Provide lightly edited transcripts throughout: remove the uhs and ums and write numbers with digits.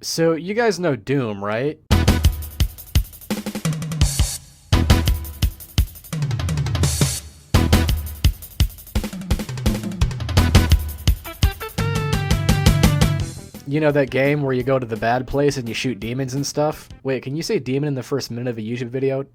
So, you guys know Doom, right? You know that game where you go to the bad place and you shoot demons and stuff? Wait, can you say demon in the first minute of a YouTube video?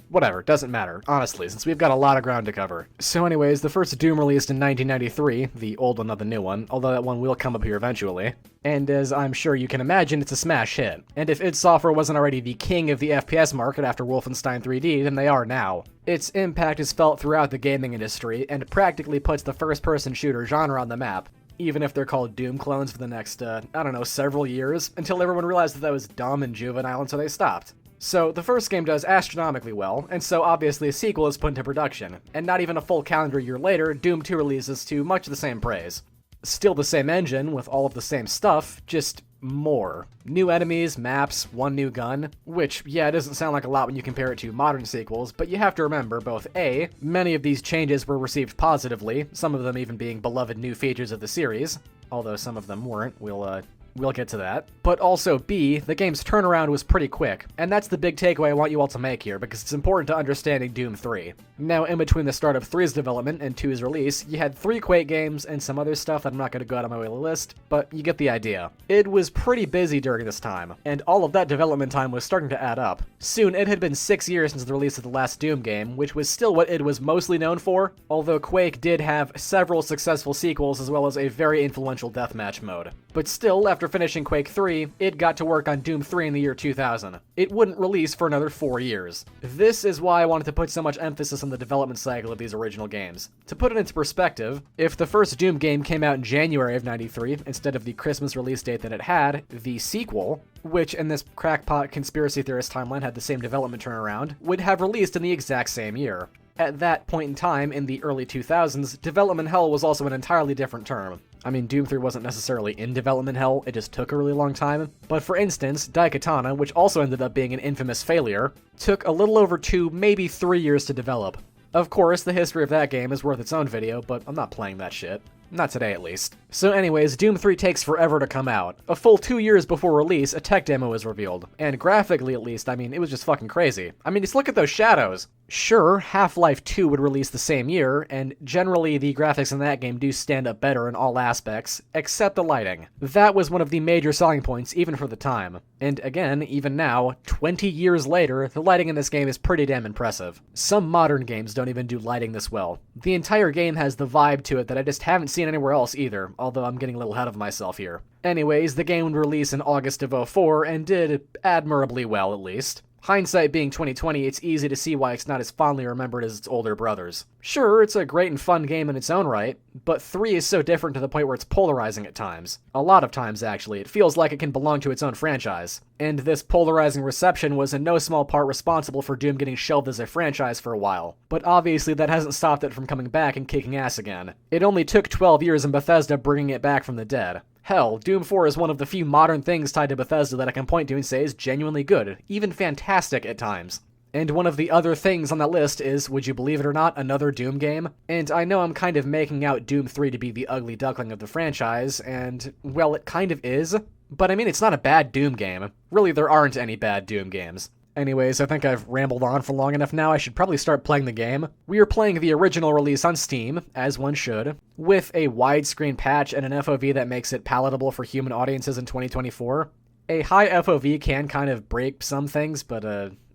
Whatever, doesn't matter, honestly, since we've got a lot of ground to cover. So anyways, the first Doom released in 1993, the old one, not the new one, although that one will come up here eventually. And as I'm sure you can imagine, it's a smash hit. And if id Software wasn't already the king of the FPS market after Wolfenstein 3D, then they are now. Its impact is felt throughout the gaming industry, and practically puts the first-person shooter genre on the map, even if they're called Doom clones for the next, I don't know, several years, until everyone realized that was dumb and juvenile, and so they stopped. So, the first game does astronomically well, and so obviously a sequel is put into production, and not even a full calendar year later, Doom 2 releases to much the same praise. Still the same engine, with all of the same stuff, just more. New enemies, maps, one new gun, which, yeah, it doesn't sound like a lot when you compare it to modern sequels, but you have to remember both A, many of these changes were received positively, some of them even being beloved new features of the series, although some of them weren't, we'll get to that. But also B, the game's turnaround was pretty quick, and that's the big takeaway I want you all to make here, because it's important to understanding Doom 3. Now, in between the start of 3's development and 2's release, you had 3 Quake games and some other stuff that I'm not going to go out of my way to list, but you get the idea. Id was pretty busy during this time, and all of that development time was starting to add up. Soon, it had been 6 years since the release of the last Doom game, which was still what id was mostly known for, although Quake did have several successful sequels as well as a very influential deathmatch mode. But still, after finishing Quake 3, id got to work on Doom 3 in the year 2000. It wouldn't release for another 4 years. This is why I wanted to put so much emphasis on the development cycle of these original games. To put it into perspective, if the first Doom game came out in January of 93 instead of the Christmas release date that it had, the sequel, which in this crackpot conspiracy theorist timeline had the same development turnaround, would have released in the exact same year. At that point in time, in the early 2000s, development hell was also an entirely different term. I mean, Doom 3 wasn't necessarily in development hell, it just took a really long time. But for instance, Daikatana, which also ended up being an infamous failure, took a little over 2, maybe 3 years to develop. Of course, the history of that game is worth its own video, but I'm not playing that shit. Not today, at least. So anyways, Doom 3 takes forever to come out. A full 2 years before release, a tech demo was revealed. And graphically, at least, I mean, it was just fucking crazy. I mean, just look at those shadows! Sure, Half-Life 2 would release the same year, and generally the graphics in that game do stand up better in all aspects, except the lighting. That was one of the major selling points, even for the time. And again, even now, 20 years later, the lighting in this game is pretty damn impressive. Some modern games don't even do lighting this well. The entire game has the vibe to it that I just haven't seen anywhere else either, although I'm getting a little ahead of myself here. Anyways, the game would release in August of '04 and did admirably well, at least. Hindsight being 2020, it's easy to see why it's not as fondly remembered as its older brothers. Sure, it's a great and fun game in its own right, but 3 is so different to the point where it's polarizing at times. A lot of times, actually. It feels like it can belong to its own franchise. And this polarizing reception was in no small part responsible for Doom getting shelved as a franchise for a while. But obviously that hasn't stopped it from coming back and kicking ass again. It only took 12 years in Bethesda bringing it back from the dead. Hell, Doom 4 is one of the few modern things tied to Bethesda that I can point to and say is genuinely good, even fantastic at times. And one of the other things on that list is, would you believe it or not, another Doom game? And I know I'm kind of making out Doom 3 to be the ugly duckling of the franchise, and, well, it kind of is. But I mean, it's not a bad Doom game. Really, there aren't any bad Doom games. Anyways, I think I've rambled on for long enough now. I should probably start playing the game. We are playing the original release on Steam, as one should, with a widescreen patch and an FOV that makes it palatable for human audiences in 2024. A high FOV can kind of break some things, but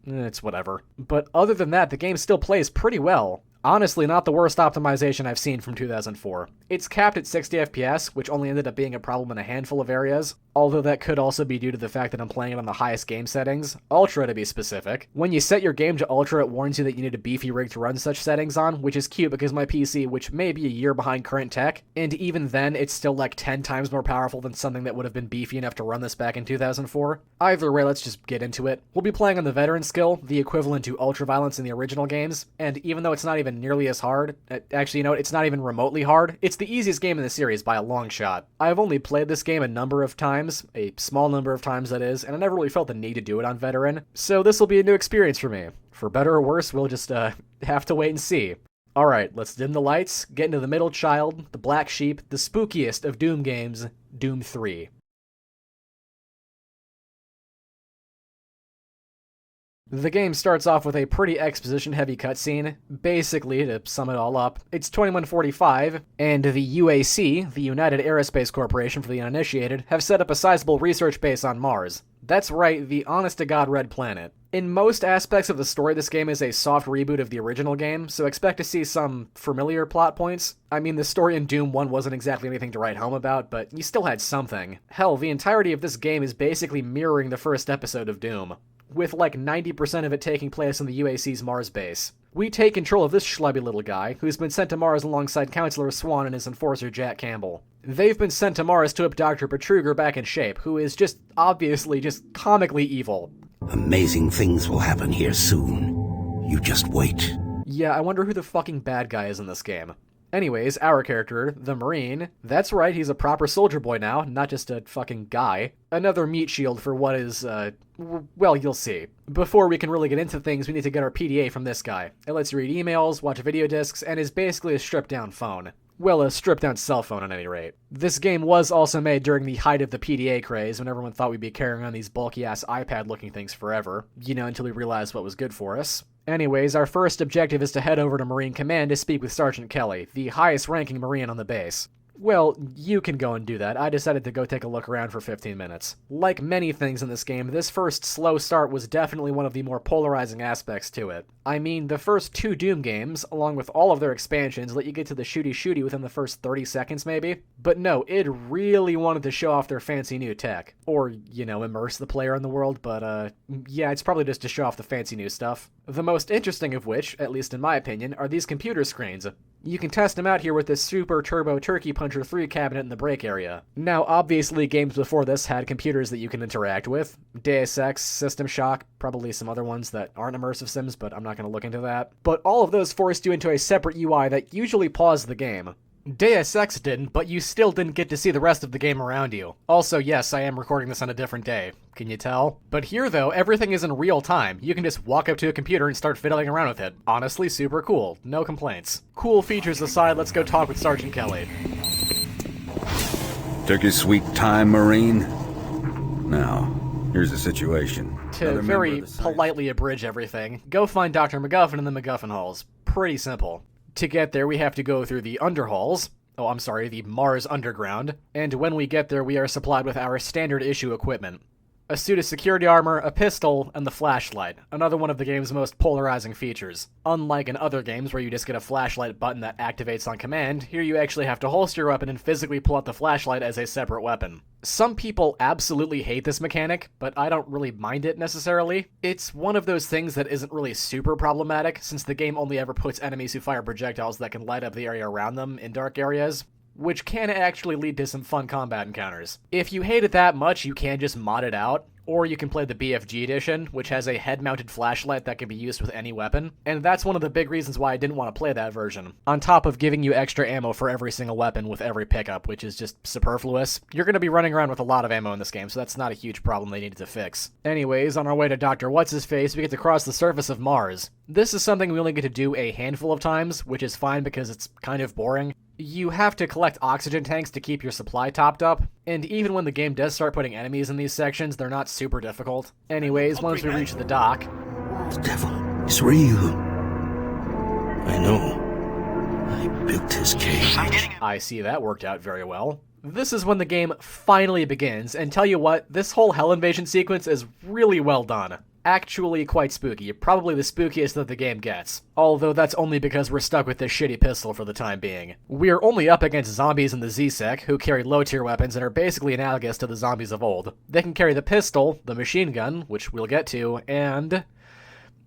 it's whatever. But other than that, the game still plays pretty well. Honestly, not the worst optimization I've seen from 2004. It's capped at 60 FPS, which only ended up being a problem in a handful of areas, although that could also be due to the fact that I'm playing it on the highest game settings, Ultra to be specific. When you set your game to Ultra, it warns you that you need a beefy rig to run such settings on, which is cute because my PC, which may be a year behind current tech, and even then it's still like 10 times more powerful than something that would have been beefy enough to run this back in 2004. Either way, let's just get into it. We'll be playing on the Veteran skill, the equivalent to Ultra Violence in the original games, and even though it's not even nearly as hard, actually, you know what, it's not even remotely hard, it's the easiest game in the series by a long shot. I've only played this game a number of times, a small number of times that is, and I never really felt the need to do it on Veteran, so this will be a new experience for me. For better or worse, we'll just have to wait and see. Alright, let's dim the lights, get into the middle child, the black sheep, the spookiest of Doom games, Doom 3. The game starts off with a pretty exposition-heavy cutscene. Basically, to sum it all up, it's 2145, and the UAC, the United Aerospace Corporation for the Uninitiated, have set up a sizable research base on Mars. That's right, the honest-to-God red planet. In most aspects of the story, this game is a soft reboot of the original game, so expect to see some familiar plot points. I mean, the story in Doom 1 wasn't exactly anything to write home about, but you still had something. Hell, the entirety of this game is basically mirroring the first episode of Doom, with like 90% of it taking place on the UAC's Mars base. We take control of this schlubby little guy, who's been sent to Mars alongside Counselor Swan and his enforcer Jack Campbell. They've been sent to Mars to whip Dr. Betruger back in shape, who is just obviously just comically evil. Amazing things will happen here soon. You just wait. Yeah, I wonder who the fucking bad guy is in this game. Anyways, our character, the Marine, that's right, he's a proper soldier boy now, not just a fucking guy. Another meat shield for what is, well, you'll see. Before we can really get into things, we need to get our PDA from this guy. It lets you read emails, watch video discs, and is basically a stripped-down phone. Well, a stripped-down cell phone at any rate. This game was also made during the height of the PDA craze, when everyone thought we'd be carrying on these bulky-ass iPad-looking things forever. You know, until we realized what was good for us. Anyways, our first objective is to head over to Marine Command to speak with Sergeant Kelly, the highest-ranking Marine on the base. Well, you can go and do that. I decided to go take a look around for 15 minutes. Like many things in this game, this first slow start was definitely one of the more polarizing aspects to it. I mean, the first two Doom games, along with all of their expansions, let you get to the shooty-shooty within the first 30 seconds maybe. But no, it really wanted to show off their fancy new tech. Or, you know, immerse the player in the world, but yeah, it's probably just to show off the fancy new stuff. The most interesting of which, at least in my opinion, are these computer screens. You can test them out here with this Super Turbo Turkey Puncher 3 cabinet in the break area. Now, obviously, games before this had computers that you can interact with. Deus Ex, System Shock, probably some other ones that aren't immersive sims, but I'm not going to look into that. But all of those forced you into a separate UI that usually paused the game. Deus Ex didn't, but you still didn't get to see the rest of the game around you. Also, yes, I am recording this on a different day. Can you tell? But here, though, everything is in real time. You can just walk up to a computer and start fiddling around with it. Honestly, super cool. No complaints. Cool features aside, let's go talk with Sergeant Kelly. Took your sweet time, Marine? Now, here's the situation. To very politely abridge everything, go find Dr. MacGuffin in the MacGuffin halls. Pretty simple. To get there, we have to go through the underhalls. Oh, I'm sorry, the Mars Underground. And when we get there, we are supplied with our standard issue equipment. A suit of security armor, a pistol, and the flashlight. Another one of the game's most polarizing features. Unlike in other games where you just get a flashlight button that activates on command, here you actually have to holster your weapon and physically pull out the flashlight as a separate weapon. Some people absolutely hate this mechanic, but I don't really mind it necessarily. It's one of those things that isn't really super problematic, since the game only ever puts enemies who fire projectiles that can light up the area around them in dark areas, which can actually lead to some fun combat encounters. If you hate it that much, you can just mod it out, or you can play the BFG edition, which has a head-mounted flashlight that can be used with any weapon, and that's one of the big reasons why I didn't want to play that version. On top of giving you extra ammo for every single weapon with every pickup, which is just superfluous. You're going to be running around with a lot of ammo in this game, so that's not a huge problem they needed to fix. Anyways, on our way to Dr. What's-His-Face, we get to cross the surface of Mars. This is something we only get to do a handful of times, which is fine because it's kind of boring. You have to collect oxygen tanks to keep your supply topped up, and even when the game does start putting enemies in these sections, they're not super difficult. Anyways, once we reach the dock... The devil is real. I know. I built his cage. I see that worked out very well. This is when the game finally begins, and tell you what, this whole Hell Invasion sequence is really well done. Actually quite spooky, probably the spookiest that the game gets. Although that's only because we're stuck with this shitty pistol for the time being. We're only up against zombies in the Z-Sec, who carry low-tier weapons and are basically analogous to the zombies of old. They can carry the pistol, the machine gun, which we'll get to, and...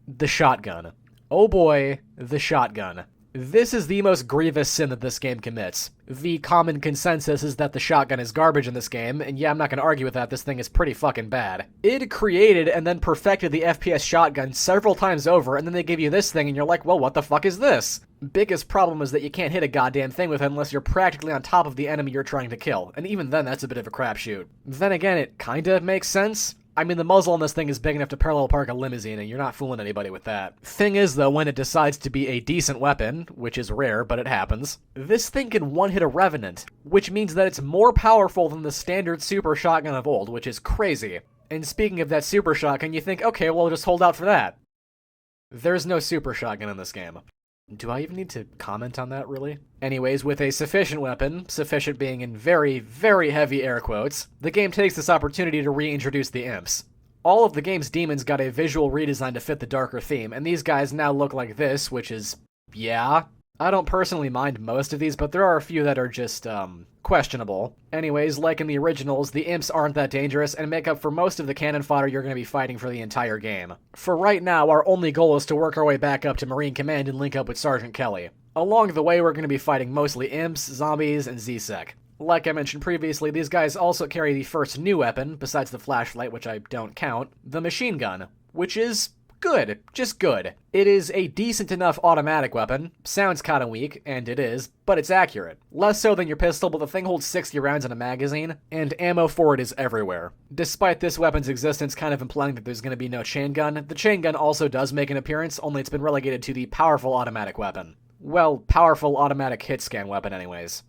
the shotgun. Oh boy, the shotgun. This is the most grievous sin that this game commits. The common consensus is that the shotgun is garbage in this game, and yeah, I'm not gonna argue with that, this thing is pretty fucking bad. It created and then perfected the FPS shotgun several times over, and then they give you this thing and you're like, well, what the fuck is this? Biggest problem is that you can't hit a goddamn thing with it unless you're practically on top of the enemy you're trying to kill, and even then that's a bit of a crapshoot. Then again, it kinda makes sense. I mean, the muzzle on this thing is big enough to parallel park a limousine, and you're not fooling anybody with that. Thing is, though, when it decides to be a decent weapon, which is rare, but it happens, this thing can one-hit a Revenant, which means that it's more powerful than the standard super shotgun of old, which is crazy. And speaking of that super shotgun, you think, okay, well, just hold out for that. There's no super shotgun in this game. Do I even need to comment on that, really? Anyways, with a sufficient weapon, sufficient being in very, very heavy air quotes, the game takes this opportunity to reintroduce the imps. All of the game's demons got a visual redesign to fit the darker theme, and these guys now look like this, which is, yeah. I don't personally mind most of these, but there are a few that are just, questionable. Anyways, like in the originals, the imps aren't that dangerous and make up for most of the cannon fodder you're going to be fighting for the entire game. For right now, our only goal is to work our way back up to Marine Command and link up with Sergeant Kelly. Along the way, we're going to be fighting mostly imps, zombies, and Z-Sec. Like I mentioned previously, these guys also carry the first new weapon, besides the flashlight, which I don't count, the machine gun, which is good. Just good. It is a decent enough automatic weapon. Sounds kinda weak, and it is, but it's accurate. Less so than your pistol, but the thing holds 60 rounds in a magazine, and ammo for it is everywhere. Despite this weapon's existence kind of implying that there's going to be no chain gun, the chain gun also does make an appearance, only it's been relegated to the powerful automatic weapon. Well, powerful automatic hit scan weapon anyways.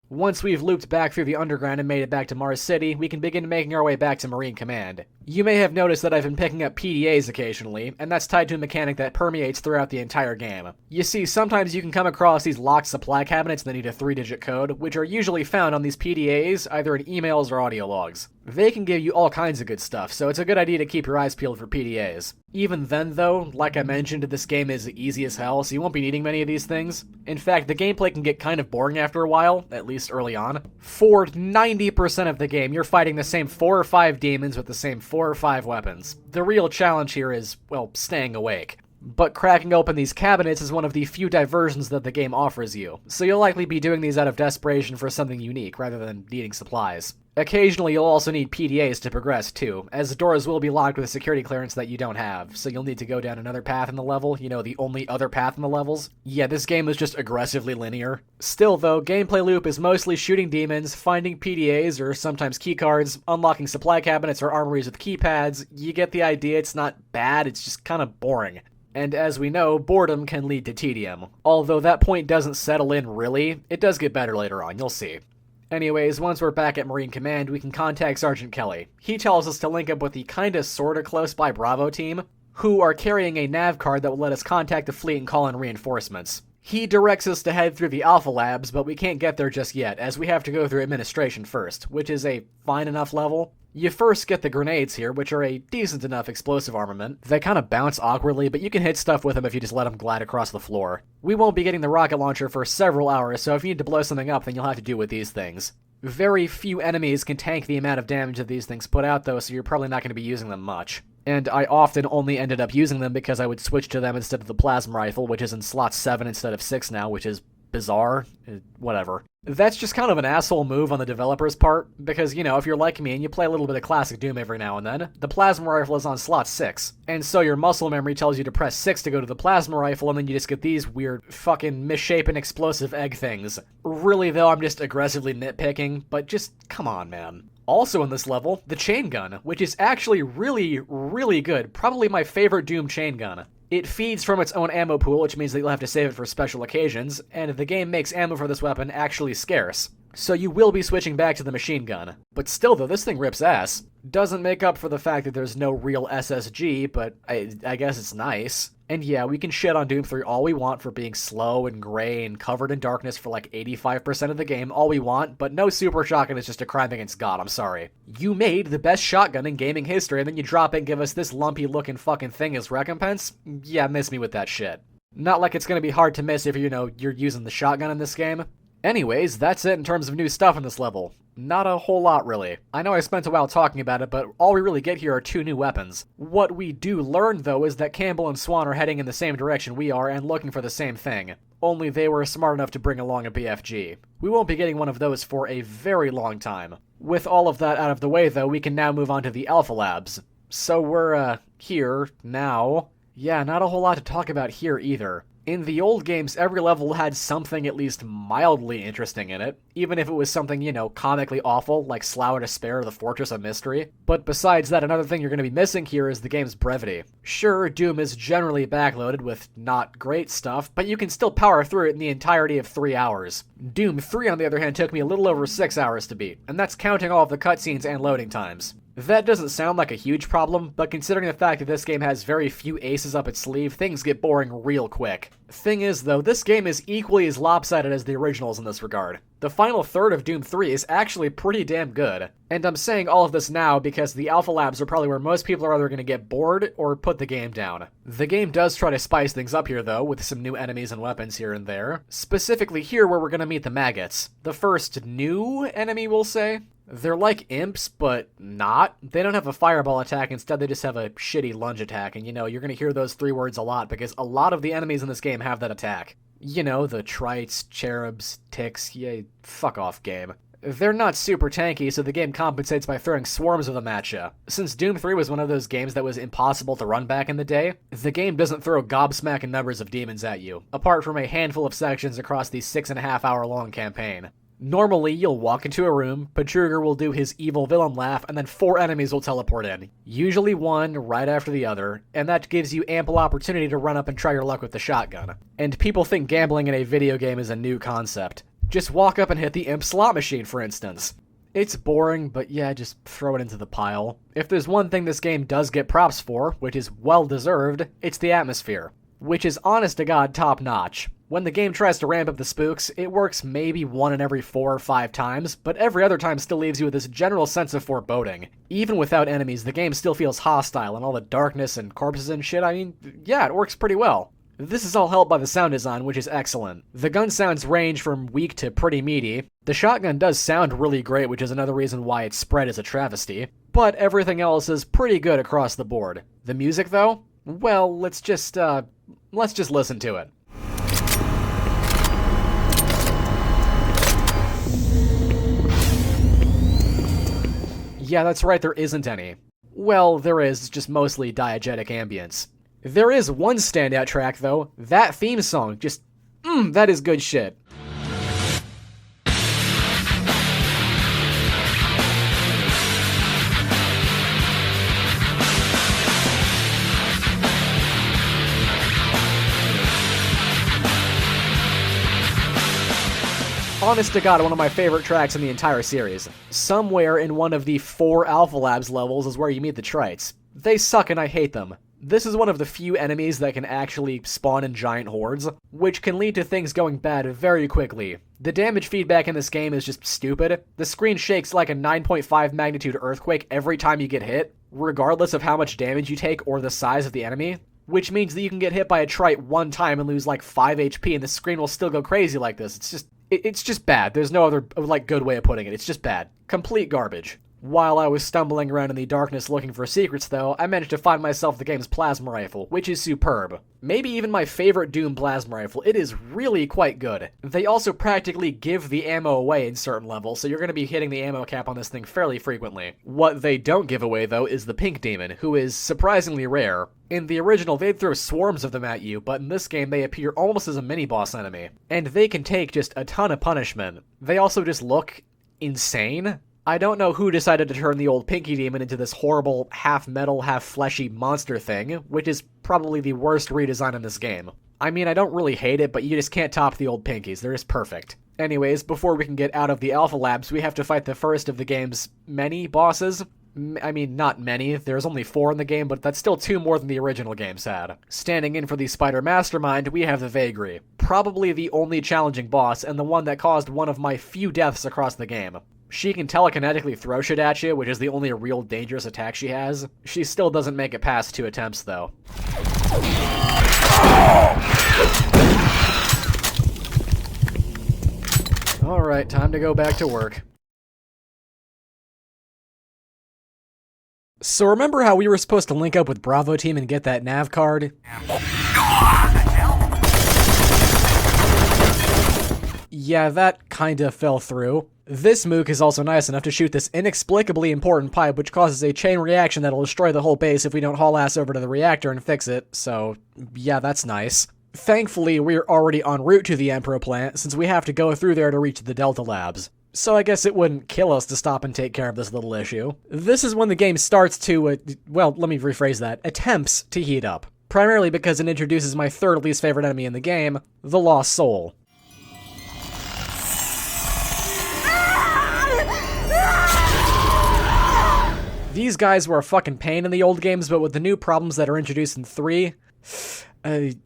Once we've looped back through the underground and made it back to Mars City, we can begin making our way back to Marine Command. You may have noticed that I've been picking up PDAs occasionally, and that's tied to a mechanic that permeates throughout the entire game. You see, sometimes you can come across these locked supply cabinets that need a 3-digit code, which are usually found on these PDAs, either in emails or audio logs. They can give you all kinds of good stuff, so it's a good idea to keep your eyes peeled for PDAs. Even then, though, like I mentioned, this game is easy as hell, so you won't be needing many of these things. In fact, the gameplay can get kind of boring after a while, at least early on. For 90% of the game, you're fighting the same 4 or 5 demons with the same 4 or 5 weapons. The real challenge here is, well, staying awake. But cracking open these cabinets is one of the few diversions that the game offers you, so you'll likely be doing these out of desperation for something unique rather than needing supplies. Occasionally you'll also need PDAs to progress too, as the doors will be locked with a security clearance that you don't have, so you'll need to go down another path in the level, you know, the only other path in the levels. Yeah, this game is just aggressively linear. Still though, gameplay loop is mostly shooting demons, finding PDAs or sometimes keycards, unlocking supply cabinets or armories with keypads. You get the idea, it's not bad, it's just kinda boring. And as we know, boredom can lead to tedium. Although that point doesn't settle in really, it does get better later on, you'll see. Anyways, once we're back at Marine Command, we can contact Sergeant Kelly. He tells us to link up with the kinda sorta close by Bravo team, who are carrying a nav card that will let us contact the fleet and call in reinforcements. He directs us to head through the Alpha Labs, but we can't get there just yet, as we have to go through administration first, which is a fine enough level. You first get the grenades here, which are a decent enough explosive armament. They kind of bounce awkwardly, but you can hit stuff with them if you just let them glide across the floor. We won't be getting the rocket launcher for several hours, so if you need to blow something up, then you'll have to do with these things. Very few enemies can tank the amount of damage that these things put out, though, so you're probably not going to be using them much. And I often only ended up using them because I would switch to them instead of the plasma rifle, which is in slot 7 instead of 6 now, which is bizarre. Whatever. That's just kind of an asshole move on the developer's part, because, you know, if you're like me and you play a little bit of classic Doom every now and then, the plasma rifle is on slot 6, and so your muscle memory tells you to press 6 to go to the plasma rifle, and then you just get these weird, fucking misshapen explosive egg things. Really, though, I'm just aggressively nitpicking, but just, come on, man. Also in this level, the chain gun, which is actually really, really good, probably my favorite Doom chain gun. It feeds from its own ammo pool, which means that you'll have to save it for special occasions, and the game makes ammo for this weapon actually scarce. So you will be switching back to the machine gun. But still though, this thing rips ass. Doesn't make up for the fact that there's no real SSG, but I guess it's nice. And yeah, we can shit on Doom 3 all we want for being slow and gray and covered in darkness for like 85% of the game, all we want, but no super shotgun is just a crime against God, I'm sorry. You made the best shotgun in gaming history and then you drop it and give us this lumpy looking fucking thing as recompense? Yeah, miss me with that shit. Not like it's gonna be hard to miss if, you know, you're using the shotgun in this game. Anyways, that's it in terms of new stuff in this level. Not a whole lot, really. I know I spent a while talking about it, but all we really get here are 2 new weapons. What we do learn, though, is that Campbell and Swan are heading in the same direction we are and looking for the same thing. Only they were smart enough to bring along a BFG. We won't be getting one of those for a very long time. With all of that out of the way, though, we can now move on to the Alpha Labs. So we're, here, now. Yeah, not a whole lot to talk about here either. In the old games, every level had something at least mildly interesting in it, even if it was something, comically awful, like Slough of Despair or the Fortress of Mystery. But besides that, another thing you're going to be missing here is the game's brevity. Sure, Doom is generally backloaded with not great stuff, but you can still power through it in the entirety of 3 hours. Doom 3, on the other hand, took me a little over 6 hours to beat, and that's counting all of the cutscenes and loading times. That doesn't sound like a huge problem, but considering the fact that this game has very few aces up its sleeve, things get boring real quick. Thing is, though, this game is equally as lopsided as the originals in this regard. The final third of Doom 3 is actually pretty damn good. And I'm saying all of this now because the alpha labs are probably where most people are either going to get bored or put the game down. The game does try to spice things up here, though, with some new enemies and weapons here and there. Specifically here where we're going to meet the maggots. The first new enemy, we'll say. They're like imps, but not. They don't have a fireball attack, instead they just have a shitty lunge attack, and you're gonna hear those 3 words a lot, because a lot of the enemies in this game have that attack. The trites, cherubs, ticks, yay, fuck off game. They're not super tanky, so the game compensates by throwing swarms of them at you. Since Doom 3 was one of those games that was impossible to run back in the day, the game doesn't throw gobsmacking numbers of demons at you, apart from a handful of sections across the 6.5 hour long campaign. Normally, you'll walk into a room, Betruger will do his evil villain laugh, and then 4 enemies will teleport in. Usually one right after the other, and that gives you ample opportunity to run up and try your luck with the shotgun. And people think gambling in a video game is a new concept. Just walk up and hit the imp slot machine, for instance. It's boring, but yeah, just throw it into the pile. If there's one thing this game does get props for, which is well deserved, it's the atmosphere, which is honest to God top notch. When the game tries to ramp up the spooks, it works maybe 1 in every 4 or 5 times, but every other time still leaves you with this general sense of foreboding. Even without enemies, the game still feels hostile, and all the darkness and corpses and shit, yeah, it works pretty well. This is all helped by the sound design, which is excellent. The gun sounds range from weak to pretty meaty. The shotgun does sound really great, which is another reason why its spread is a travesty. But everything else is pretty good across the board. The music, though? Well, let's just listen to it. Yeah, that's right, there isn't any. Well, there is, just mostly diegetic ambience. There is one standout track, though. That theme song, just, that is good shit. Honest to God, one of my favorite tracks in the entire series. Somewhere in one of the 4 Alpha Labs levels is where you meet the Trites. They suck and I hate them. This is one of the few enemies that can actually spawn in giant hordes, which can lead to things going bad very quickly. The damage feedback in this game is just stupid. The screen shakes like a 9.5 magnitude earthquake every time you get hit, regardless of how much damage you take or the size of the enemy. Which means that you can get hit by a Trite one time and lose like 5 HP and the screen will still go crazy like this. It's just bad. There's no other, good way of putting it. It's just bad. Complete garbage. While I was stumbling around in the darkness looking for secrets, though, I managed to find myself the game's plasma rifle, which is superb. Maybe even my favorite Doom plasma rifle. It is really quite good. They also practically give the ammo away in certain levels, so you're going to be hitting the ammo cap on this thing fairly frequently. What they don't give away, though, is the pink demon, who is surprisingly rare. In the original, they'd throw swarms of them at you, but in this game, they appear almost as a mini-boss enemy. And they can take just a ton of punishment. They also just look insane. I don't know who decided to turn the old Pinky Demon into this horrible, half-metal, half-fleshy monster thing, which is probably the worst redesign in this game. I don't really hate it, but you just can't top the old Pinkies. They're just perfect. Anyways, before we can get out of the Alpha Labs, we have to fight the first of the game's many bosses. Not many. There's only 4 in the game, but that's still 2 more than the original games had. Standing in for the Spider Mastermind, we have the Vagary. Probably the only challenging boss, and the one that caused one of my few deaths across the game. She can telekinetically throw shit at you, which is the only real dangerous attack she has. She still doesn't make it past 2 attempts, though. Alright, time to go back to work. So remember how we were supposed to link up with Bravo Team and get that nav card? Yeah, that kinda fell through. This mook is also nice enough to shoot this inexplicably important pipe, which causes a chain reaction that'll destroy the whole base if we don't haul ass over to the reactor and fix it, so yeah, that's nice. Thankfully, we're already en route to the Emperor plant, since we have to go through there to reach the Delta Labs. So I guess it wouldn't kill us to stop and take care of this little issue. This is when the game starts to, well, let me rephrase that, attempts to heat up. Primarily because it introduces my third least favorite enemy in the game, the Lost Soul. These guys were a fucking pain in the old games, but with the new problems that are introduced in 3,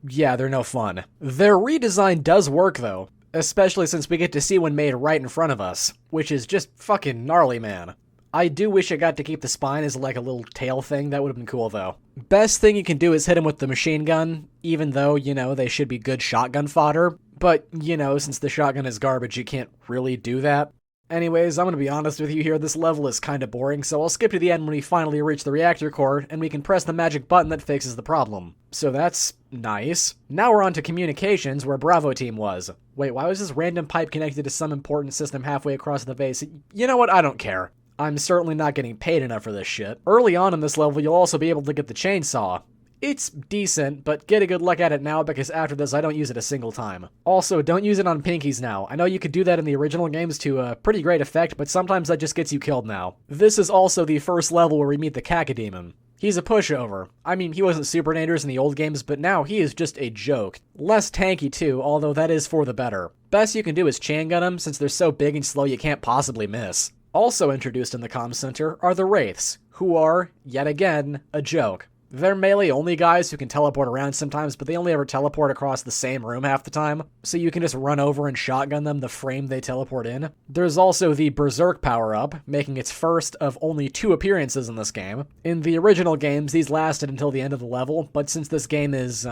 yeah, they're no fun. Their redesign does work though, especially since we get to see one made right in front of us, which is just fucking gnarly, man. I do wish I got to keep the spine as like a little tail thing, that would have been cool though. Best thing you can do is hit him with the machine gun, even though, you know, they should be good shotgun fodder, but, you know, since the shotgun is garbage, you can't really do that. Anyways, I'm gonna be honest with you here, this level is kinda boring, so I'll skip to the end when we finally reach the reactor core, and we can press the magic button that fixes the problem. So that's nice. Now we're on to communications, where Bravo Team was. Wait, why was this random pipe connected to some important system halfway across the base? You know what, I don't care. I'm certainly not getting paid enough for this shit. Early on in this level, you'll also be able to get the chainsaw. It's decent, but get a good look at it now because after this I don't use it a single time. Also, don't use it on pinkies now. I know you could do that in the original games to a pretty great effect, but sometimes that just gets you killed now. This is also the first level where we meet the Cacodemon. He's a pushover. I mean, he wasn't super dangerous in the old games, but now he is just a joke. Less tanky too, although that is for the better. Best you can do is chain gun him, since they're so big and slow you can't possibly miss. Also introduced in the comm center are the Wraiths, who are, yet again, a joke. They're melee-only guys who can teleport around sometimes, but they only ever teleport across the same room half the time, so you can just run over and shotgun them the frame they teleport in. There's also the Berserk power-up, making its first of only 2 appearances in this game. In the original games, these lasted until the end of the level, but since this game is,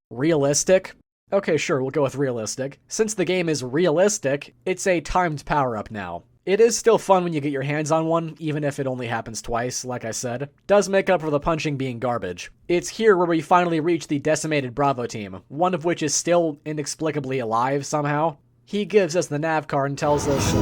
realistic... Okay, sure, we'll go with realistic. Since the game is realistic, it's a timed power-up now. It is still fun when you get your hands on one, even if it only happens twice, like I said. Does make up for the punching being garbage. It's here where we finally reach the decimated Bravo team, one of which is still inexplicably alive somehow. He gives us the nav card and tells us...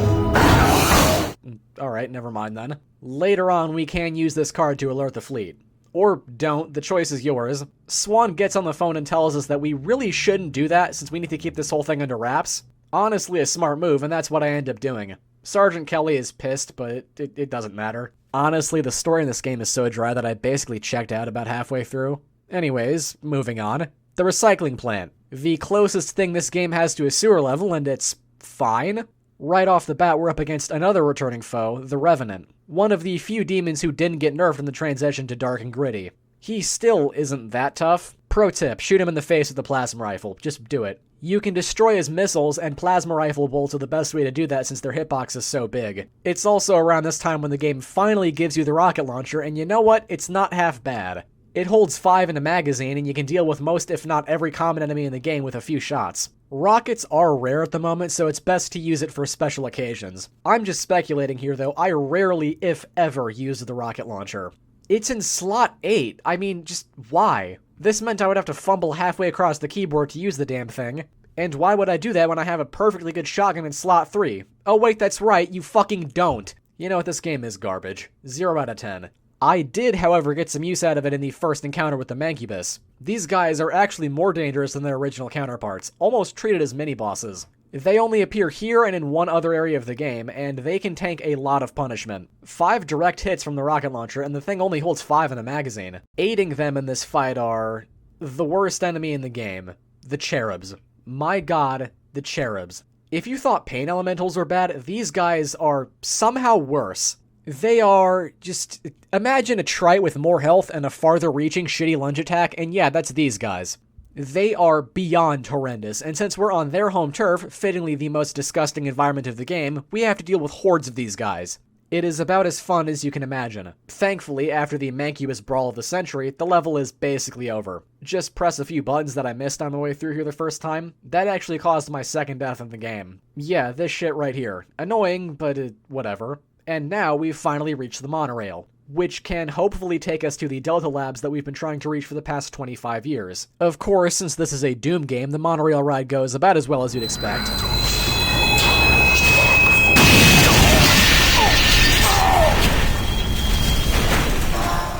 Alright, never mind then. Later on, we can use this card to alert the fleet. Or don't, the choice is yours. Swan gets on the phone and tells us that we really shouldn't do that since we need to keep this whole thing under wraps. Honestly, a smart move, and that's what I end up doing. Sergeant Kelly is pissed, but it doesn't matter. Honestly, the story in this game is so dry that I basically checked out about halfway through. Anyways, moving on. The recycling plant. The closest thing this game has to a sewer level, and it's fine. Right off the bat, we're up against another returning foe, the Revenant. One of the few demons who didn't get nerfed in the transition to dark and gritty. He still isn't that tough. Pro tip, shoot him in the face with the plasma rifle. Just do it. You can destroy his missiles, and plasma rifle bolts are the best way to do that since their hitbox is so big. It's also around this time when the game finally gives you the rocket launcher, and you know what? It's not half bad. It holds 5 in a magazine, and you can deal with most if not every common enemy in the game with a few shots. Rockets are rare at the moment, so it's best to use it for special occasions. I'm just speculating here though, I rarely, if ever, use the rocket launcher. It's in slot 8, I mean, just why? This meant I would have to fumble halfway across the keyboard to use the damn thing. And why would I do that when I have a perfectly good shotgun in slot 3? Oh wait, that's right, you fucking don't. You know what, this game is garbage. 0 out of 10. I did, however, get some use out of it in the first encounter with the Mancubus. These guys are actually more dangerous than their original counterparts, almost treated as mini-bosses. They only appear here and in one other area of the game, and they can tank a lot of punishment. 5 direct hits from the rocket launcher, and the thing only holds 5 in a magazine. Aiding them in this fight are... the worst enemy in the game. The Cherubs. My god, the Cherubs. If you thought pain elementals were bad, these guys are somehow worse. They are just... imagine a trite with more health and a farther reaching shitty lunge attack, and yeah, that's these guys. They are beyond horrendous, and since we're on their home turf, fittingly the most disgusting environment of the game, we have to deal with hordes of these guys. It is about as fun as you can imagine. Thankfully, after the Mancubus brawl of the century, the level is basically over. Just press a few buttons that I missed on my way through here the first time. That actually caused my second death in the game. Yeah, this shit right here. Annoying, but whatever. And now we've finally reached the monorail, which can hopefully take us to the Delta Labs that we've been trying to reach for the past 25 years. Of course, since this is a Doom game, the monorail ride goes about as well as you'd expect.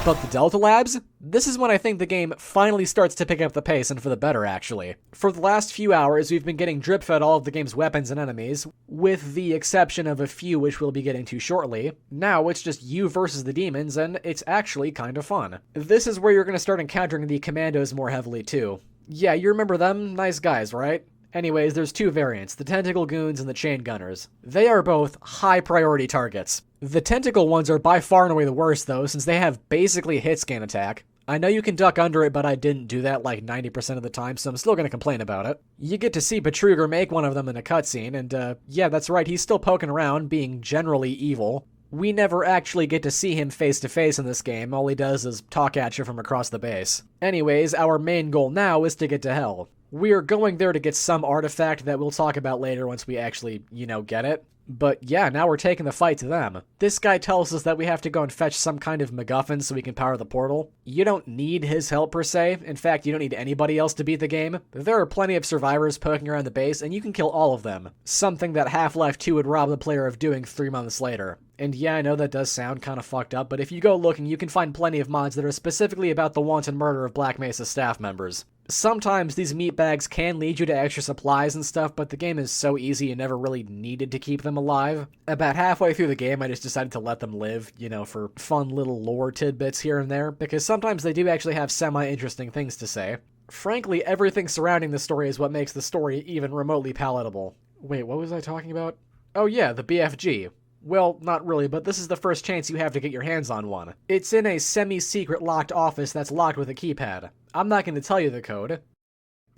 But the Delta Labs? This is when I think the game finally starts to pick up the pace, and for the better, actually. For the last few hours, we've been getting drip-fed all of the game's weapons and enemies, with the exception of a few which we'll be getting to shortly. Now it's just you versus the demons, and it's actually kind of fun. This is where you're going to start encountering the commandos more heavily, too. Yeah, you remember them? Nice guys, right? Anyways, there's two variants, the Tentacle Goons and the Chain Gunners. They are both high-priority targets. The Tentacle ones are by far and away the worst, though, since they have basically a hit scan attack. I know you can duck under it, but I didn't do that like 90% of the time, so I'm still gonna complain about it. You get to see Betruger make one of them in a cutscene, and yeah, that's right, he's still poking around, being generally evil. We never actually get to see him face to face in this game, all he does is talk at you from across the base. Anyways, our main goal now is to get to Hell. We're going there to get some artifact that we'll talk about later once we actually, get it. But yeah, now we're taking the fight to them. This guy tells us that we have to go and fetch some kind of MacGuffin so we can power the portal. You don't need his help per se. In fact, you don't need anybody else to beat the game. There are plenty of survivors poking around the base, and you can kill all of them. Something that Half-Life 2 would rob the player of doing 3 months later. And yeah, I know that does sound kind of fucked up, but if you go looking, you can find plenty of mods that are specifically about the wanton murder of Black Mesa staff members. Sometimes these meatbags can lead you to extra supplies and stuff, but the game is so easy you never really needed to keep them alive. About halfway through the game, I just decided to let them live, for fun little lore tidbits here and there, because sometimes they do actually have semi-interesting things to say. Frankly, everything surrounding the story is what makes the story even remotely palatable. Wait, what was I talking about? Oh yeah, the BFG. Well, not really, but this is the first chance you have to get your hands on one. It's in a semi-secret locked office that's locked with a keypad. I'm not going to tell you the code.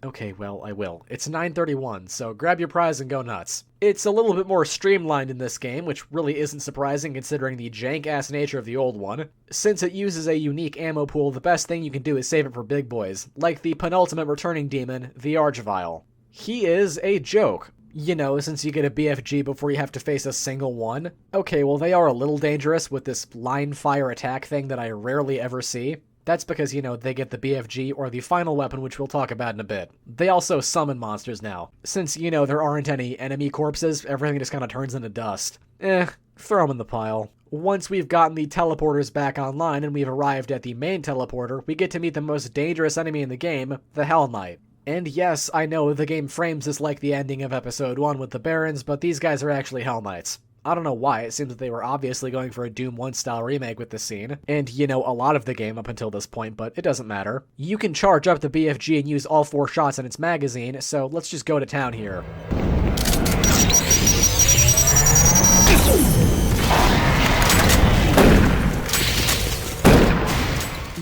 Okay, well, I will. It's 9:31, so grab your prize and go nuts. It's a little bit more streamlined in this game, which really isn't surprising considering the jank-ass nature of the old one. Since it uses a unique ammo pool, the best thing you can do is save it for big boys, like the penultimate returning demon, the Archvile. He is a joke. Since you get a BFG before you have to face a single one. Okay, well, they are a little dangerous with this line fire attack thing that I rarely ever see. That's because, they get the BFG or the final weapon, which we'll talk about in a bit. They also summon monsters now. Since, there aren't any enemy corpses, everything just kind of turns into dust. Throw them in the pile. Once we've gotten the teleporters back online and we've arrived at the main teleporter, we get to meet the most dangerous enemy in the game, the Hell Knight. And yes, I know the game frames this like the ending of Episode 1 with the Barons, but these guys are actually Hell Knights. I don't know why, it seems that they were obviously going for a Doom 1 style remake with this scene, and a lot of the game up until this point, but it doesn't matter. You can charge up the BFG and use all 4 shots in its magazine, so let's just go to town here.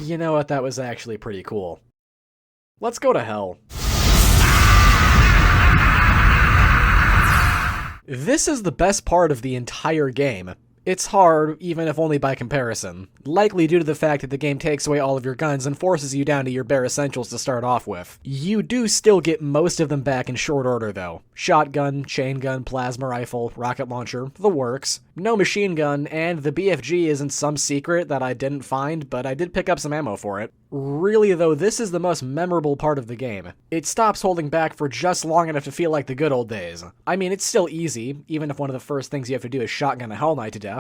You know what, that was actually pretty cool. Let's go to hell. This is the best part of the entire game. It's hard, even if only by comparison. Likely due to the fact that the game takes away all of your guns and forces you down to your bare essentials to start off with. You do still get most of them back in short order though. Shotgun, chain gun, plasma rifle, rocket launcher, the works. No machine gun, and the BFG isn't some secret that I didn't find, but I did pick up some ammo for it. Really though, this is the most memorable part of the game. It stops holding back for just long enough to feel like the good old days. I mean, it's still easy, even if one of the first things you have to do is shotgun a Hell Knight to death.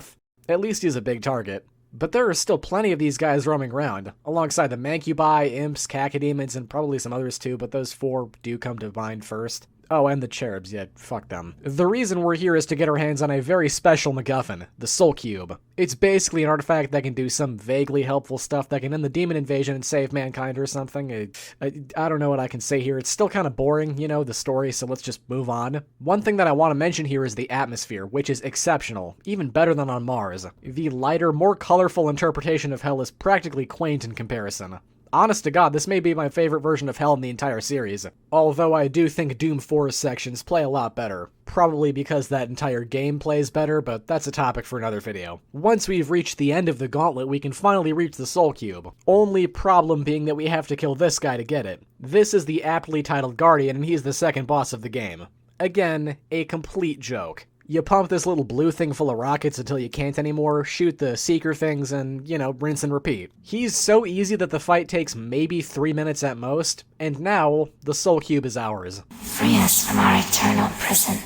At least he's a big target. But there are still plenty of these guys roaming around, alongside the Mancubi, Imps, Cacodemons, and probably some others too, but those 4 do come to mind first. Oh, and the Cherubs, yeah, fuck them. The reason we're here is to get our hands on a very special MacGuffin, the Soul Cube. It's basically an artifact that can do some vaguely helpful stuff that can end the demon invasion and save mankind or something. I don't know what I can say here. It's still kind of boring, the story, so let's just move on. One thing that I want to mention here is the atmosphere, which is exceptional, even better than on Mars. The lighter, more colorful interpretation of hell is practically quaint in comparison. Honest to God, this may be my favorite version of hell in the entire series. Although I do think Doom 4's sections play a lot better. Probably because that entire game plays better, but that's a topic for another video. Once we've reached the end of the gauntlet, we can finally reach the Soul Cube. Only problem being that we have to kill this guy to get it. This is the aptly titled Guardian, and he's the second boss of the game. Again, a complete joke. You pump this little blue thing full of rockets until you can't anymore, shoot the seeker things, and, rinse and repeat. He's so easy that the fight takes maybe 3 minutes at most, and now, the Soul Cube is ours. Free us from our eternal prison,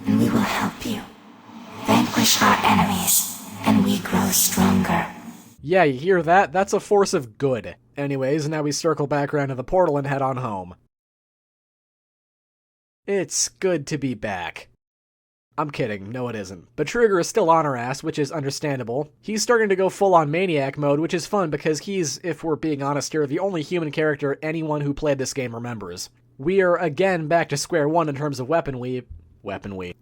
and we will help you. Vanquish our enemies, and we grow stronger. Yeah, you hear that? That's a force of good. Anyways, now we circle back around to the portal and head on home. It's good to be back. I'm kidding, no it isn't. Betruger is still on our ass, which is understandable. He's starting to go full-on maniac mode, which is fun because he's, if we're being honest here, the only human character anyone who played this game remembers. We are again back to square one in terms of weaponry,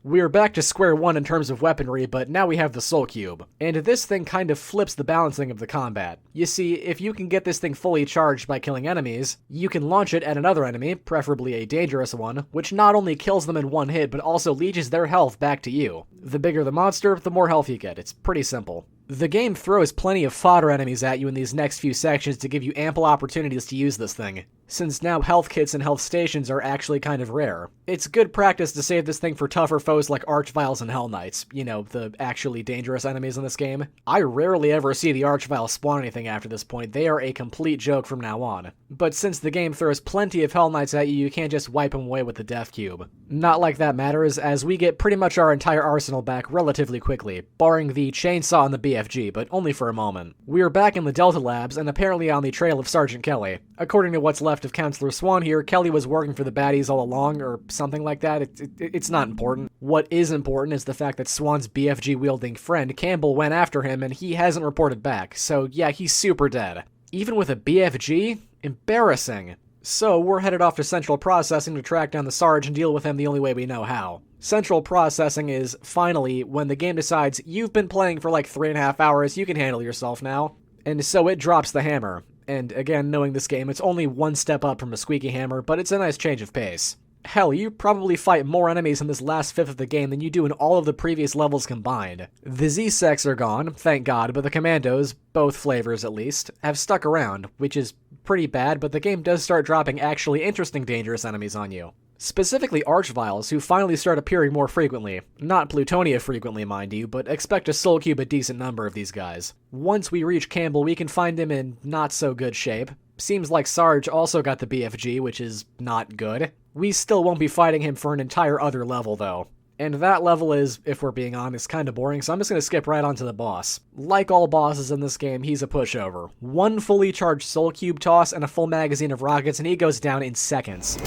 We are back to square one in terms of weaponry, but now we have the Soul Cube. And this thing kind of flips the balancing of the combat. You see, if you can get this thing fully charged by killing enemies, you can launch it at another enemy, preferably a dangerous one, which not only kills them in one hit, but also leeches their health back to you. The bigger the monster, the more health you get. It's pretty simple. The game throws plenty of fodder enemies at you in these next few sections to give you ample opportunities to use this thing, since now health kits and health stations are actually kind of rare. It's good practice to save this thing for tougher foes like Archviles and Hell Knights, you know, the actually dangerous enemies in this game. I rarely ever see the Archviles spawn anything after this point, they are a complete joke from now on. But since the game throws plenty of Hell Knights at you, you can't just wipe them away with the Death Cube. Not like that matters, as we get pretty much our entire arsenal back relatively quickly, barring the chainsaw and the BFG, but only for a moment. We are back in the Delta Labs, and apparently on the trail of Sergeant Kelly. According to what's left of Counselor Swan here, Kelly was working for the baddies all along, or something like that. It's not important. What is important is the fact that Swan's BFG-wielding friend, Campbell, went after him, and he hasn't reported back, so yeah, he's super dead. Even with a BFG? Embarrassing. So, we're headed off to Central Processing to track down the Sarge and deal with him the only way we know how. Central Processing is, finally, when the game decides you've been playing for like 3.5 hours, you can handle yourself now. And so it drops the hammer. And again, knowing this game, it's only one step up from a squeaky hammer, but it's a nice change of pace. Hell, you probably fight more enemies in this last fifth of the game than you do in all of the previous levels combined. The Z-Secs are gone, thank God, but the Commandos, both flavors at least, have stuck around, which is pretty bad, but the game does start dropping actually interesting dangerous enemies on you. Specifically Archviles, who finally start appearing more frequently. Not Plutonia frequently, mind you, but expect to Soul Cube a decent number of these guys. Once we reach Campbell, we can find him in not so good shape. Seems like Sarge also got the BFG, which is not good. We still won't be fighting him for an entire other level, though. And that level is, if we're being honest, kinda boring, so I'm just gonna skip right on to the boss. Like all bosses in this game, he's a pushover. One fully charged Soul Cube toss and a full magazine of rockets, and he goes down in seconds.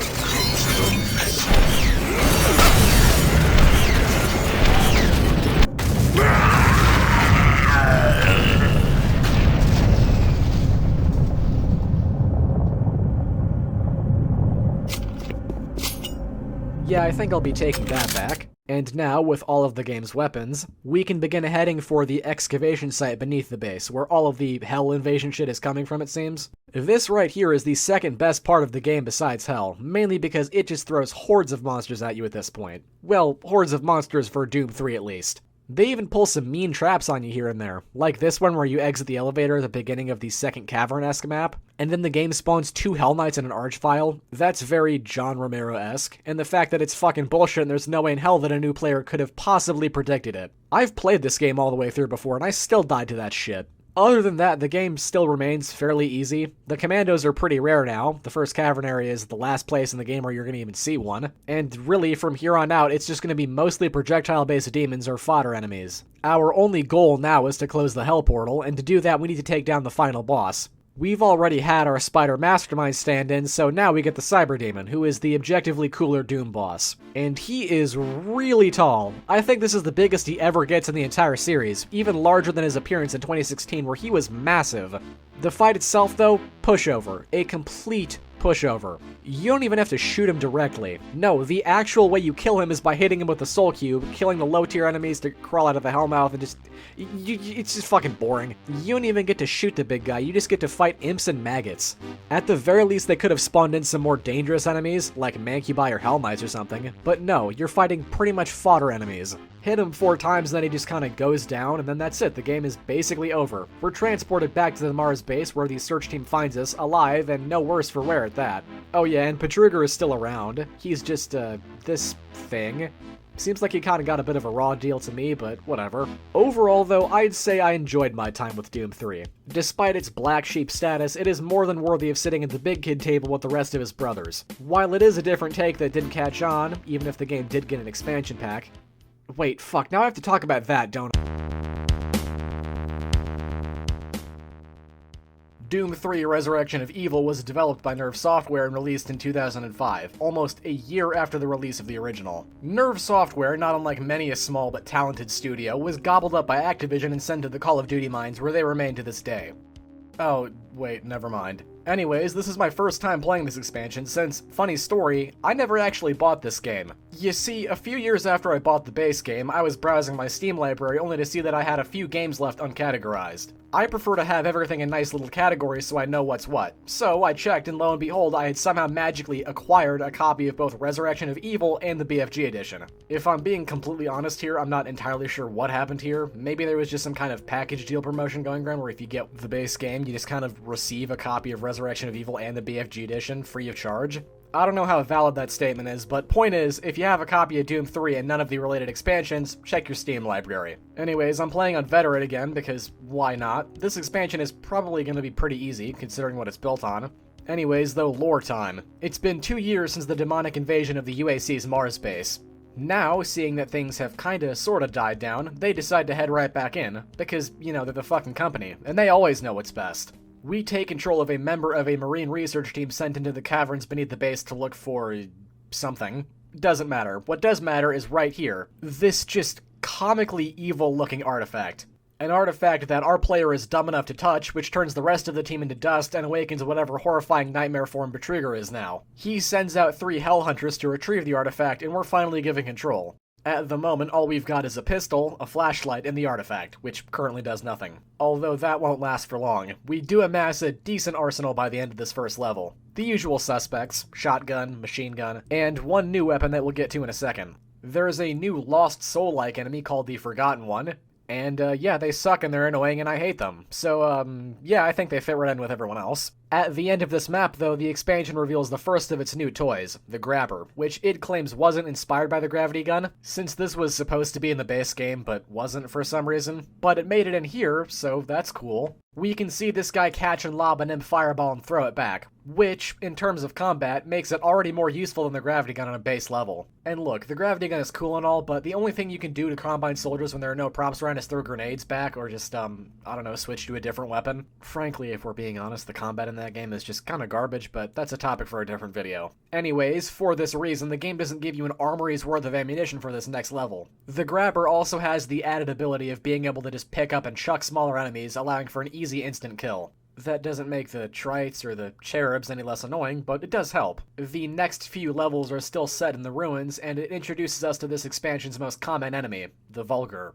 Yeah, I think I'll be taking that back. And now, with all of the game's weapons, we can begin heading for the excavation site beneath the base, where all of the Hell invasion shit is coming from, it seems. This right here is the second best part of the game besides Hell, mainly because it just throws hordes of monsters at you at this point. Well, hordes of monsters for Doom 3 at least. They even pull some mean traps on you here and there, like this one where you exit the elevator at the beginning of the second cavern-esque map, and then the game spawns 2 Hell Knights and an Archvile. That's very John Romero-esque, and the fact that it's fucking bullshit and there's no way in hell that a new player could have possibly predicted it. I've played this game all the way through before, and I still died to that shit. Other than that, the game still remains fairly easy. The Commandos are pretty rare now. The first cavern area is the last place in the game where you're going to even see one. And really, from here on out, it's just going to be mostly projectile-based demons or fodder enemies. Our only goal now is to close the Hell portal, and to do that we need to take down the final boss. We've already had our Spider Mastermind stand-in, so now we get the Cyber Demon, who is the objectively cooler Doom boss. And he is really tall. I think this is the biggest he ever gets in the entire series, even larger than his appearance in 2016 where he was massive. The fight itself, though, pushover. A complete pushover. You don't even have to shoot him directly. No, the actual way you kill him is by hitting him with the Soul Cube, killing the low-tier enemies to crawl out of the Hellmouth, and just... it's just fucking boring. You don't even get to shoot the big guy, you just get to fight imps and maggots. At the very least, they could have spawned in some more dangerous enemies, like Mancubi or Hell Knights or something, but no, you're fighting pretty much fodder enemies. Hit him 4 times, and then he just kinda goes down, and then that's it, the game is basically over. We're transported back to the Mars base, where the search team finds us, alive, and no worse for wear at that. Oh yeah, and Betruger is still around. He's just, this thing. Seems like he kinda got a bit of a raw deal to me, but whatever. Overall, though, I'd say I enjoyed my time with Doom 3. Despite its black sheep status, it is more than worthy of sitting at the big kid table with the rest of his brothers. While it is a different take that didn't catch on, even if the game did get an expansion pack. Wait, fuck, now I have to talk about that, don't I? Doom 3 Resurrection of Evil was developed by Nerve Software and released in 2005, almost a year after the release of the original. Nerve Software, not unlike many a small but talented studio, was gobbled up by Activision and sent to the Call of Duty mines where they remain to this day. Oh, wait, never mind. Anyways, this is my first time playing this expansion since, funny story, I never actually bought this game. You see, a few years after I bought the base game, I was browsing my Steam library only to see that I had a few games left uncategorized. I prefer to have everything in nice little categories so I know what's what. So I checked and lo and behold, I had somehow magically acquired a copy of both Resurrection of Evil and the BFG edition. If I'm being completely honest here, I'm not entirely sure what happened here. Maybe there was just some kind of package deal promotion going around where if you get the base game, you just kind of receive a copy of Resurrection of Evil and the BFG edition free of charge. I don't know how valid that statement is, but point is, if you have a copy of Doom 3 and none of the related expansions, check your Steam library. Anyways, I'm playing on Veteran again, because why not? This expansion is probably going to be pretty easy, considering what it's built on. Anyways, though, lore time. It's been 2 years since the demonic invasion of the UAC's Mars base. Now, seeing that things have kinda sorta died down, they decide to head right back in, because, you know, they're the fucking company, and they always know what's best. We take control of a member of a marine research team sent into the caverns beneath the base to look for something. Doesn't matter. What does matter is right here. This just comically evil-looking artifact. An artifact that our player is dumb enough to touch, which turns the rest of the team into dust and awakens whatever horrifying nightmare form Betruger is now. He sends out 3 Hellhunters to retrieve the artifact, and we're finally given control. At the moment, all we've got is a pistol, a flashlight, and the artifact, which currently does nothing. Although that won't last for long. We do amass a decent arsenal by the end of this first level. The usual suspects, shotgun, machine gun, and one new weapon that we'll get to in a second. There's a new Lost Soul-like enemy called the Forgotten One, and yeah, they suck and they're annoying and I hate them. So, yeah, I think they fit right in with everyone else. At the end of this map, though, the expansion reveals the first of its new toys, the Grabber, which it claims wasn't inspired by the gravity gun, since this was supposed to be in the base game, but wasn't for some reason. But it made it in here, so that's cool. We can see this guy catch and lob an imp fireball and throw it back, which, in terms of combat, makes it already more useful than the gravity gun on a base level. And look, the gravity gun is cool and all, but the only thing you can do to combine soldiers when there are no props around is throw grenades back, or just, I don't know, switch to a different weapon. Frankly, if we're being honest, the combat in that game is just kinda garbage, but that's a topic for a different video. Anyways, for this reason, the game doesn't give you an armory's worth of ammunition for this next level. The Grabber also has the added ability of being able to just pick up and chuck smaller enemies, allowing for an easy instant kill. That doesn't make the Trites or the Cherubs any less annoying, but it does help. The next few levels are still set in the ruins, and it introduces us to this expansion's most common enemy, the Vulgar.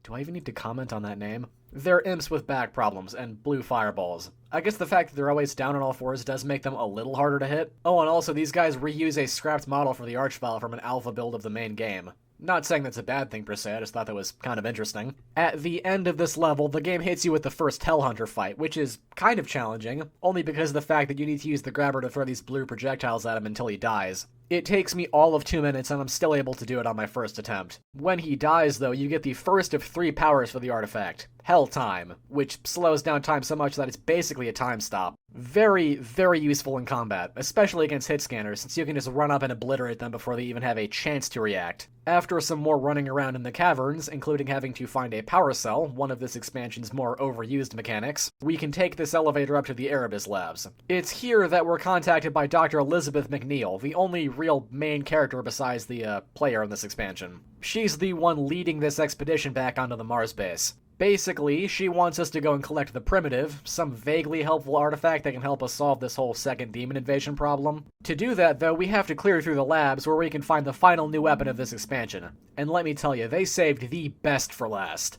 Do I even need to comment on that name? They're imps with back problems and blue fireballs. I guess the fact that they're always down on all fours does make them a little harder to hit. Oh, and also these guys reuse a scrapped model for the Archvile from an alpha build of the main game. Not saying that's a bad thing per se, I just thought that was kind of interesting. At the end of this level, the game hits you with the first Hellhunter fight, which is kind of challenging, only because of the fact that you need to use the Grabber to throw these blue projectiles at him until he dies. It takes me all of 2 minutes, and I'm still able to do it on my first attempt. When he dies, though, you get the first of 3 powers for the artifact. Hell Time, which slows down time so much that it's basically a time stop. Very, very useful in combat, especially against hit scanners, since you can just run up and obliterate them before they even have a chance to react. After some more running around in the caverns, including having to find a power cell, one of this expansion's more overused mechanics, we can take this elevator up to the Erebus labs. It's here that we're contacted by Dr. Elizabeth McNeil, the only real main character besides the player in this expansion. She's the one leading this expedition back onto the Mars base. Basically, she wants us to go and collect the Primitive, some vaguely helpful artifact that can help us solve this whole second demon invasion problem. To do that, though, we have to clear through the labs where we can find the final new weapon of this expansion. And let me tell you, they saved the best for last.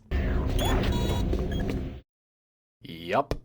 Yup.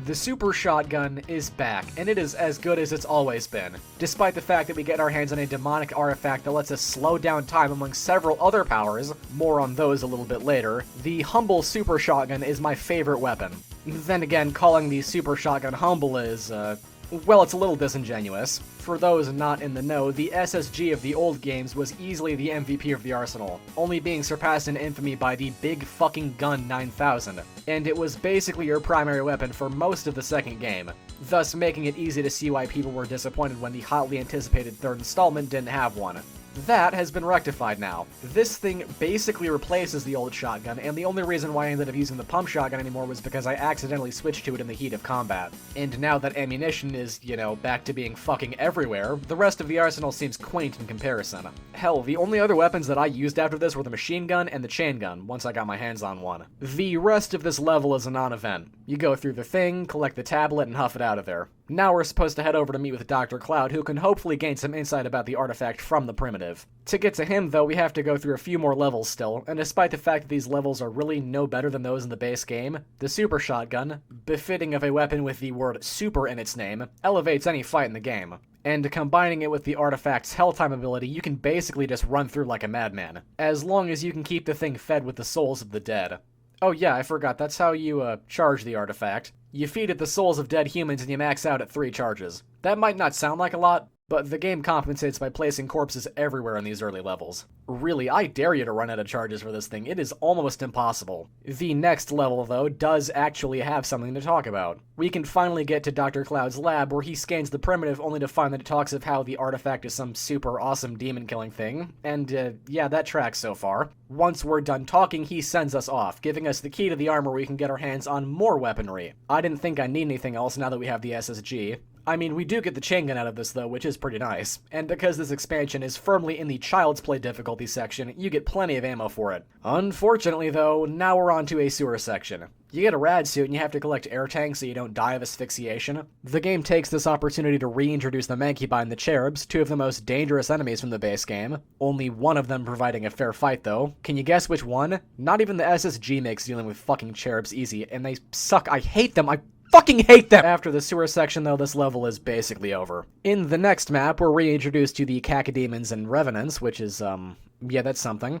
The Super Shotgun is back, and it is as good as it's always been. Despite the fact that we get our hands on a demonic artifact that lets us slow down time among several other powers, more on those a little bit later, the humble Super Shotgun is my favorite weapon. Then again, calling the Super Shotgun humble is, well, it's a little disingenuous. For those not in the know, the SSG of the old games was easily the MVP of the arsenal, only being surpassed in infamy by the Big Fucking Gun 9000, and it was basically your primary weapon for most of the second game, thus making it easy to see why people were disappointed when the hotly anticipated third installment didn't have one. That has been rectified now. This thing basically replaces the old shotgun, and the only reason why I ended up using the pump shotgun anymore was because I accidentally switched to it in the heat of combat. And now that ammunition is, back to being fucking everywhere, the rest of the arsenal seems quaint in comparison. Hell, the only other weapons that I used after this were the machine gun and the chain gun, once I got my hands on one. The rest of this level is a non-event. You go through the thing, collect the tablet, and huff it out of there. Now we're supposed to head over to meet with Dr. Cloud, who can hopefully gain some insight about the artifact from the primitive. To get to him, though, we have to go through a few more levels still, and despite the fact that these levels are really no better than those in the base game, the super shotgun, befitting of a weapon with the word super in its name, elevates any fight in the game. And combining it with the artifact's Helltime ability, you can basically just run through like a madman, as long as you can keep the thing fed with the souls of the dead. Oh yeah, I forgot, that's how you, charge the artifact. You feed it the souls of dead humans and you max out at 3 charges. That might not sound like a lot, but the game compensates by placing corpses everywhere in these early levels. Really, I dare you to run out of charges for this thing. It is almost impossible. The next level, though, does actually have something to talk about. We can finally get to Dr. Cloud's lab, where he scans the primitive only to find that it talks of how the artifact is some super awesome demon-killing thing. And, yeah, that tracks so far. Once we're done talking, he sends us off, giving us the key to the armor where we can get our hands on more weaponry. I didn't think I need anything else now that we have the SSG. I mean, we do get the chain gun out of this, though, which is pretty nice. And because this expansion is firmly in the Child's Play difficulty section, you get plenty of ammo for it. Unfortunately, though, now we're on to a sewer section. You get a rad suit and you have to collect air tanks so you don't die of asphyxiation. The game takes this opportunity to reintroduce the Mancubi and the Cherubs, 2 of the most dangerous enemies from the base game. Only one of them providing a fair fight, though. Can you guess which one? Not even the SSG makes dealing with fucking Cherubs easy, and they suck. I hate them. I fucking hate them! After the sewer section, though, this level is basically over. In the next map, we're reintroduced to the Cacodemons and Revenants, which is, yeah, that's something.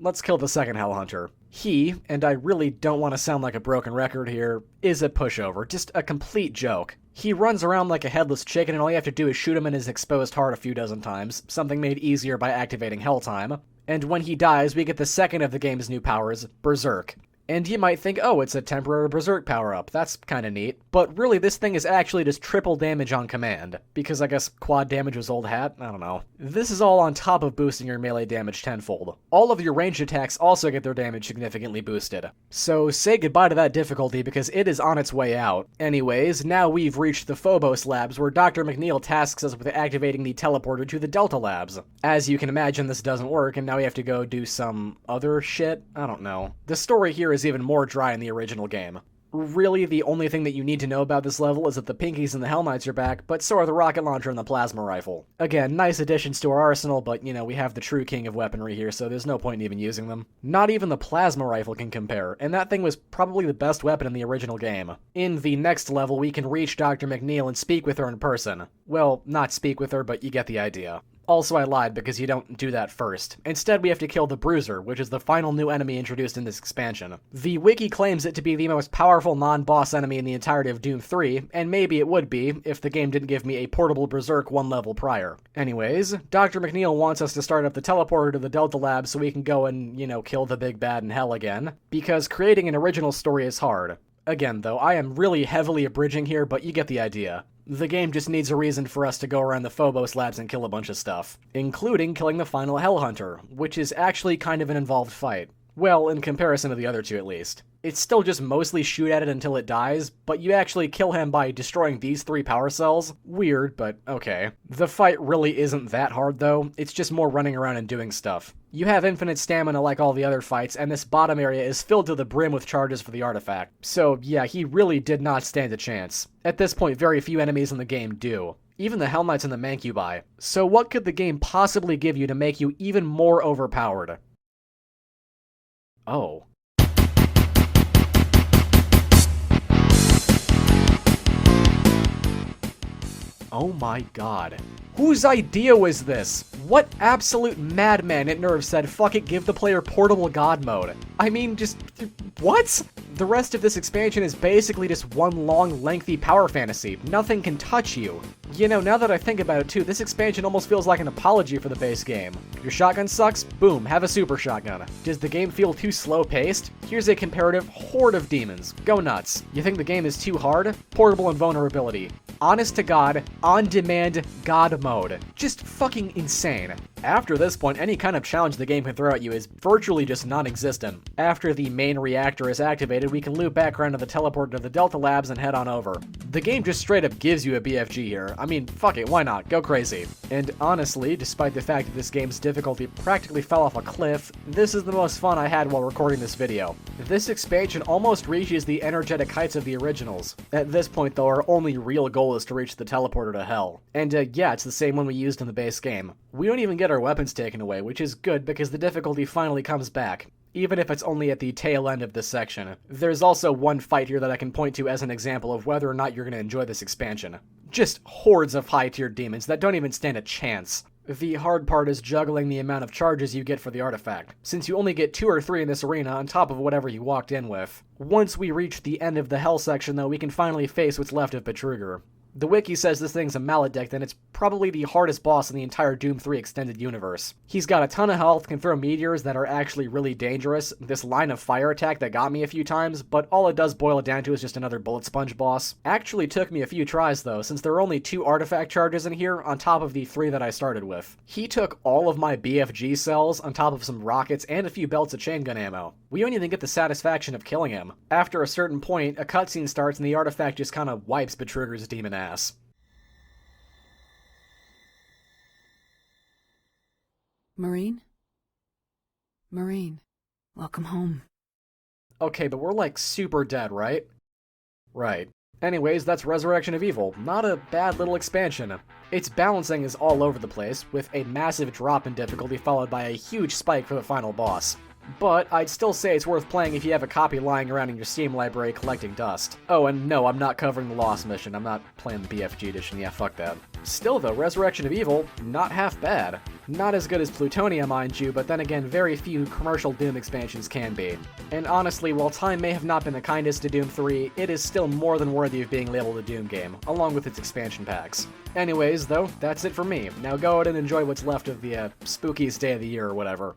Let's kill the second Hellhunter. He, and I really don't want to sound like a broken record here, is a pushover. Just a complete joke. He runs around like a headless chicken and all you have to do is shoot him in his exposed heart a few dozen times, something made easier by activating Helltime. And when he dies, we get the second of the game's new powers, Berserk. And you might think, oh, it's a temporary Berserk power-up, that's kinda neat. But really, this thing is actually just triple damage on command. Because I guess quad damage was old hat? I don't know. This is all on top of boosting your melee damage tenfold. All of your ranged attacks also get their damage significantly boosted. So say goodbye to that difficulty because it is on its way out. Anyways, now we've reached the Phobos labs where Dr. McNeil tasks us with activating the teleporter to the Delta labs. As you can imagine, this doesn't work and now we have to go do some other shit? I don't know. The story here is even more dry in the original game. Really, the only thing that you need to know about this level is that the Pinkies and the Hell Knights are back, but so are the rocket launcher and the plasma rifle. Again, nice additions to our arsenal, but, we have the true king of weaponry here, so there's no point in even using them. Not even the plasma rifle can compare, and that thing was probably the best weapon in the original game. In the next level, we can reach Dr. McNeil and speak with her in person. Well, not speak with her, but you get the idea. Also, I lied because you don't do that first. Instead, we have to kill the Bruiser, which is the final new enemy introduced in this expansion. The wiki claims it to be the most powerful non-boss enemy in the entirety of Doom 3, and maybe it would be if the game didn't give me a portable Berserk 1 level prior. Anyways, Dr. McNeil wants us to start up the teleporter to the Delta Lab so we can go and, kill the big bad in hell again, because creating an original story is hard. Again, though, I am really heavily abridging here, but you get the idea. The game just needs a reason for us to go around the Phobos labs and kill a bunch of stuff, including killing the final Hellhunter, which is actually kind of an involved fight. Well, in comparison to the other two at least. It's still just mostly shoot at it until it dies, but you actually kill him by destroying these 3 power cells. Weird, but okay. The fight really isn't that hard though, it's just more running around and doing stuff. You have infinite stamina like all the other fights, and this bottom area is filled to the brim with charges for the artifact. So yeah, he really did not stand a chance. At this point, very few enemies in the game do. Even the Hell Knights and the Mancubi. So what could the game possibly give you to make you even more overpowered? Oh. Oh my god. Whose idea was this? What absolute madman at Nerve said, fuck it, give the player portable god mode? I mean, just, what? The rest of this expansion is basically just one long, lengthy power fantasy. Nothing can touch you. Now that I think about it too, this expansion almost feels like an apology for the base game. Your shotgun sucks? Boom, have a super shotgun. Does the game feel too slow-paced? Here's a comparative horde of demons. Go nuts. You think the game is too hard? Portable invulnerability. Honest to God, on-demand God mode. Just fucking insane. After this point, any kind of challenge the game can throw at you is virtually just non-existent. After the main reactor is activated, we can loop back around to the teleporter to the Delta Labs and head on over. The game just straight up gives you a BFG here. I mean, fuck it, why not? Go crazy. And honestly, despite the fact that this game's difficulty practically fell off a cliff, this is the most fun I had while recording this video. This expansion almost reaches the energetic heights of the originals. At this point though, our only real goal is to reach the teleporter to hell. And yeah, it's the same one we used in the base game. We don't even get our weapons taken away, which is good because the difficulty finally comes back, even if it's only at the tail end of this section. There's also one fight here that I can point to as an example of whether or not you're going to enjoy this expansion. Just hordes of high-tier demons that don't even stand a chance. The hard part is juggling the amount of charges you get for the artifact, since you only get 2 or 3 in this arena on top of whatever you walked in with. Once we reach the end of the hell section though, we can finally face what's left of Betruger. The wiki says this thing's a maledict and it's probably the hardest boss in the entire Doom 3 extended universe. He's got a ton of health, can throw meteors that are actually really dangerous, this line of fire attack that got me a few times, but all it does boil it down to is just another bullet sponge boss. Actually took me a few tries though, since there are only 2 artifact charges in here on top of the 3 that I started with. He took all of my BFG cells on top of some rockets and a few belts of chain gun ammo. We don't even get the satisfaction of killing him. After a certain point, a cutscene starts and the artifact just kinda wipes Betruger's demon ass. Marine? Marine, welcome home. Okay, but we're like super dead, right? Right. Anyways, that's Resurrection of Evil. Not a bad little expansion. Its balancing is all over the place, with a massive drop in difficulty followed by a huge spike for the final boss. But I'd still say it's worth playing if you have a copy lying around in your Steam library collecting dust. Oh, and no, I'm not covering the Lost mission. I'm not playing the BFG edition. Yeah, fuck that. Still though, Resurrection of Evil, not half bad. Not as good as Plutonia, mind you, but then again, very few commercial Doom expansions can be. And honestly, while time may have not been the kindest to Doom 3, it is still more than worthy of being labeled a Doom game, along with its expansion packs. Anyways, though, that's it for me. Now go out and enjoy what's left of the spookiest day of the year or whatever.